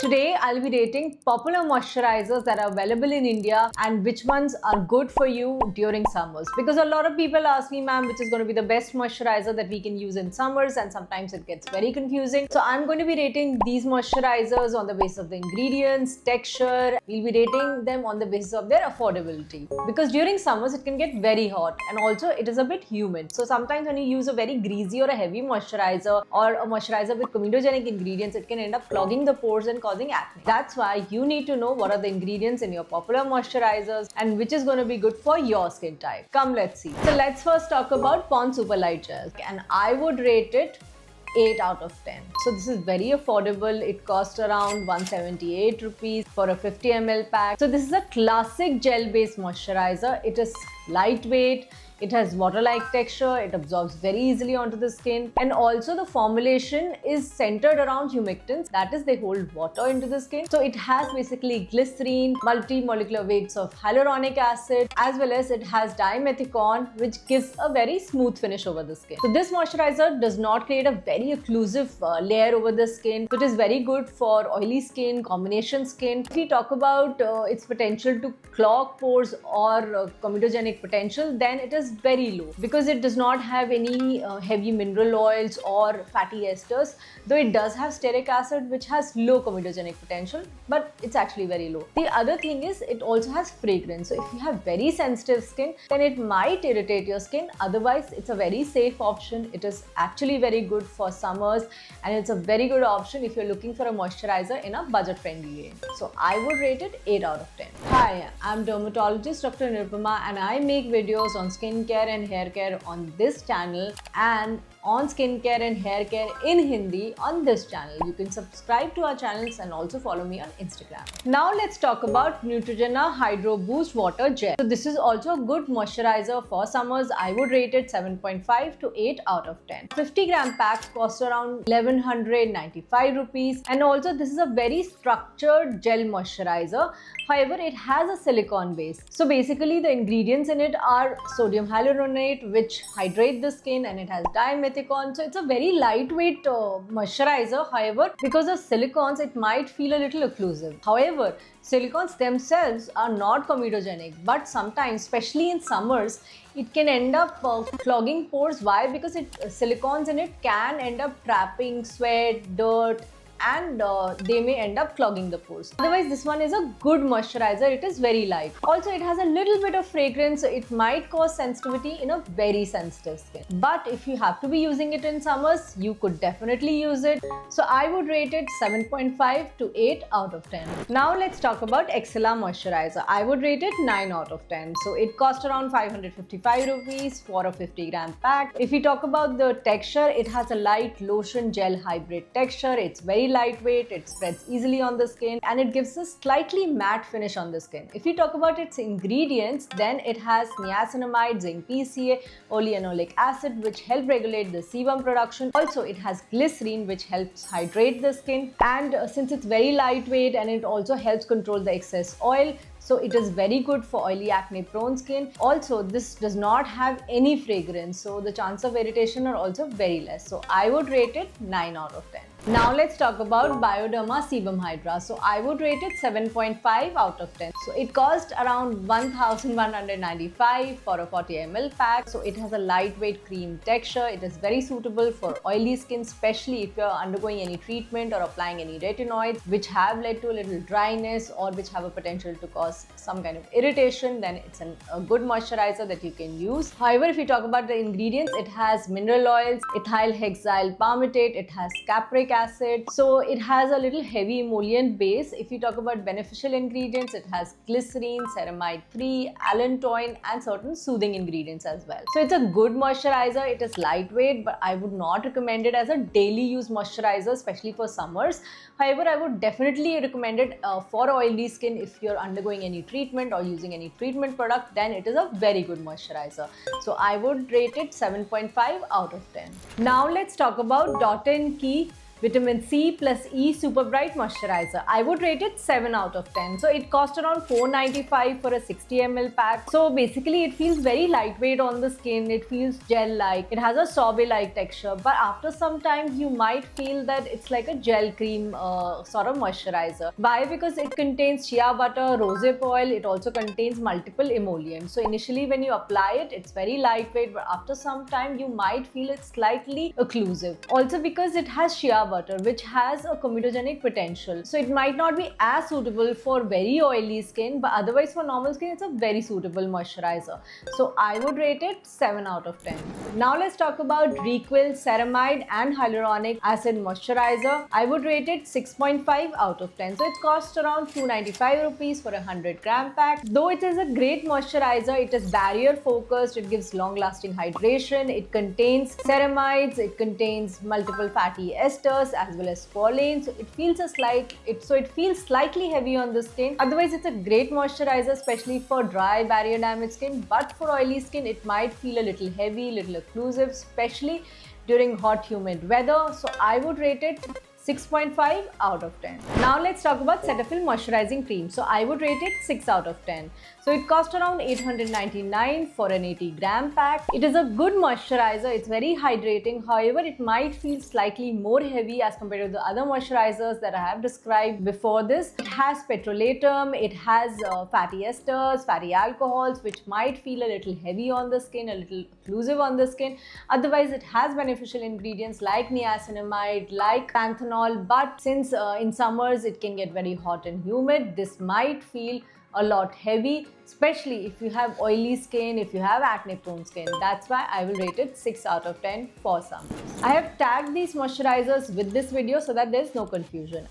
Today I'll be rating popular moisturizers that are available in India and which ones are good for you during summers. Because a lot of people ask me, ma'am, which is going to be the best moisturizer that we can use in summers, and sometimes it gets very confusing. So I'm going to be rating these moisturizers on the basis of the ingredients, texture. We'll be rating them on the basis of their affordability. Because during summers it can get very hot and also it is a bit humid. So sometimes when you use a very greasy or a heavy moisturizer or a moisturizer with comedogenic ingredients, it can end up clogging the pores and causing acne. That's why you need to know what are the ingredients in your popular moisturizers and which is going to be good for your skin type. Come, let's see. So let's first talk about Pond's Super Light Gel, and I would rate it 8 out of 10. So this is very affordable. It costs around 178 rupees for a 50 ml pack. So this is a classic gel based moisturizer. It is lightweight. It has water-like texture, it absorbs very easily onto the skin, and also the formulation is centered around humectants, that is, they hold water into the skin. So it has basically glycerine, multi-molecular weights of hyaluronic acid, as well as it has dimethicone, which gives a very smooth finish over the skin. So this moisturizer does not create a very occlusive layer over the skin. So it is very good for oily skin, combination skin. If we talk about its potential to clog pores or comedogenic potential, then it is very low because it does not have any heavy mineral oils or fatty esters, though it does have stearic acid, which has low comedogenic potential, but it's actually very low. The other thing is it also has fragrance. So if you have very sensitive skin, then it might irritate your skin. Otherwise, it's a very safe option. It is actually very good for summers, and it's a very good option if you're looking for a moisturizer in a budget-friendly way. So I would rate it 8 out of 10. Hi, I'm dermatologist Dr. Nirupama, and I make videos on skincare and hair care on this channel and on skincare and hair care in Hindi on this channel. You can subscribe to our channels and also follow me on Instagram. Now let's talk about Neutrogena Hydro Boost Water Gel. So this is also a good moisturizer for summers. I would rate it 7.5 to 8 out of 10. 50 gram pack costs around 1195 rupees, and also this is a very structured gel moisturizer. However, it has a silicone base. So basically the ingredients in it are sodium hyaluronate, which hydrate the skin, and it has dimethicone. So it's a very lightweight moisturizer. However, because of silicones, it might feel a little occlusive. However, silicones themselves are not comedogenic, but sometimes, especially in summers, it can end up clogging pores. Why? Because silicones in it can end up trapping sweat, dirt, and they may end up clogging the pores. Otherwise, this one is a good moisturizer. It is very light. Also, it has a little bit of fragrance, so it might cause sensitivity in a very sensitive skin. But if you have to be using it in summers, you could definitely use it. So I would rate it 7.5 to 8 out of 10. Now let's talk about Excella moisturizer. I would rate it 9 out of 10. So it costs around 555 rupees for a 50 gram pack. If we talk about the texture, it has a light lotion gel hybrid texture. It's very lightweight, it spreads easily on the skin, and it gives a slightly matte finish on the skin. If you talk about its ingredients, then it has niacinamide, zinc PCA, oleanolic acid, which help regulate the sebum production. Also, it has glycerine, which helps hydrate the skin, and since it's very lightweight, and it also helps control the excess oil, so it is very good for oily acne prone skin. Also, this does not have any fragrance, so the chance of irritation are also very less. So I would rate it 9 out of 10. Now let's talk about Bioderma Sebum Hydra. So I would rate it 7.5 out of 10. So it cost around 1195 for a 40 ml pack. So it has a lightweight cream texture. It is very suitable for oily skin, especially if you're undergoing any treatment or applying any retinoids which have led to a little dryness or which have a potential to cause some kind of irritation. Then it's a good moisturizer that you can use. However, if you talk about the ingredients, it has mineral oils, ethyl hexyl palmitate, it has capric acid, so it has a little heavy emollient base. If you talk about beneficial ingredients, it has glycerine, ceramide free, allantoin, and certain soothing ingredients as well. So it's a good moisturizer. It is lightweight, but I would not recommend it as a daily use moisturizer, especially for summers. However, I would definitely recommend it for oily skin. If you're undergoing any treatment or using any treatment product, then it is a very good moisturizer. So I would rate it 7.5 out of 10. Now let's talk about Dot & Key Vitamin C plus E Super Bright Moisturizer. I would rate it 7 out of 10. So it cost around $4.95 for a 60 ml pack. So basically it feels very lightweight on the skin. It feels gel-like. It has a sorbet-like texture. But after some time you might feel that it's like a gel cream sort of moisturizer. Why? Because it contains shea butter, rosehip oil. It also contains multiple emollients. So initially when you apply it, it's very lightweight, but after some time you might feel it's slightly occlusive. Also because it has shea butter, which has a comedogenic potential. So it might not be as suitable for very oily skin, but otherwise for normal skin, it's a very suitable moisturizer. So I would rate it 7 out of 10. Now let's talk about Requil Ceramide and Hyaluronic Acid Moisturizer. I would rate it 6.5 out of 10. So it costs around 295 rupees for a 100 gram pack. Though it is a great moisturizer, it is barrier focused, it gives long lasting hydration, it contains ceramides, it contains multiple fatty esters as well as squalane. So it feels slightly heavy on the skin. Otherwise it's a great moisturizer, especially for dry barrier damaged skin, but for oily skin it might feel a little heavy, little occlusive, especially during hot humid weather. So I would rate it 6.5 out of 10. Now let's talk about Cetaphil Moisturizing Cream. So I would rate it 6 out of 10. So it cost around 899 for an 80 gram pack. It is a good moisturizer. It's very hydrating. However, it might feel slightly more heavy as compared to the other moisturizers that I have described before this. It has petrolatum, it has fatty esters, fatty alcohols, which might feel a little heavy on the skin, a little occlusive on the skin. Otherwise, it has beneficial ingredients like niacinamide, like panthenol. But since in summers it can get very hot and humid, this might feel a lot heavy, especially if you have oily skin, if you have acne prone skin. That's why I will rate it 6 out of 10 for summers. I have tagged these moisturizers with this video so that there's no confusion.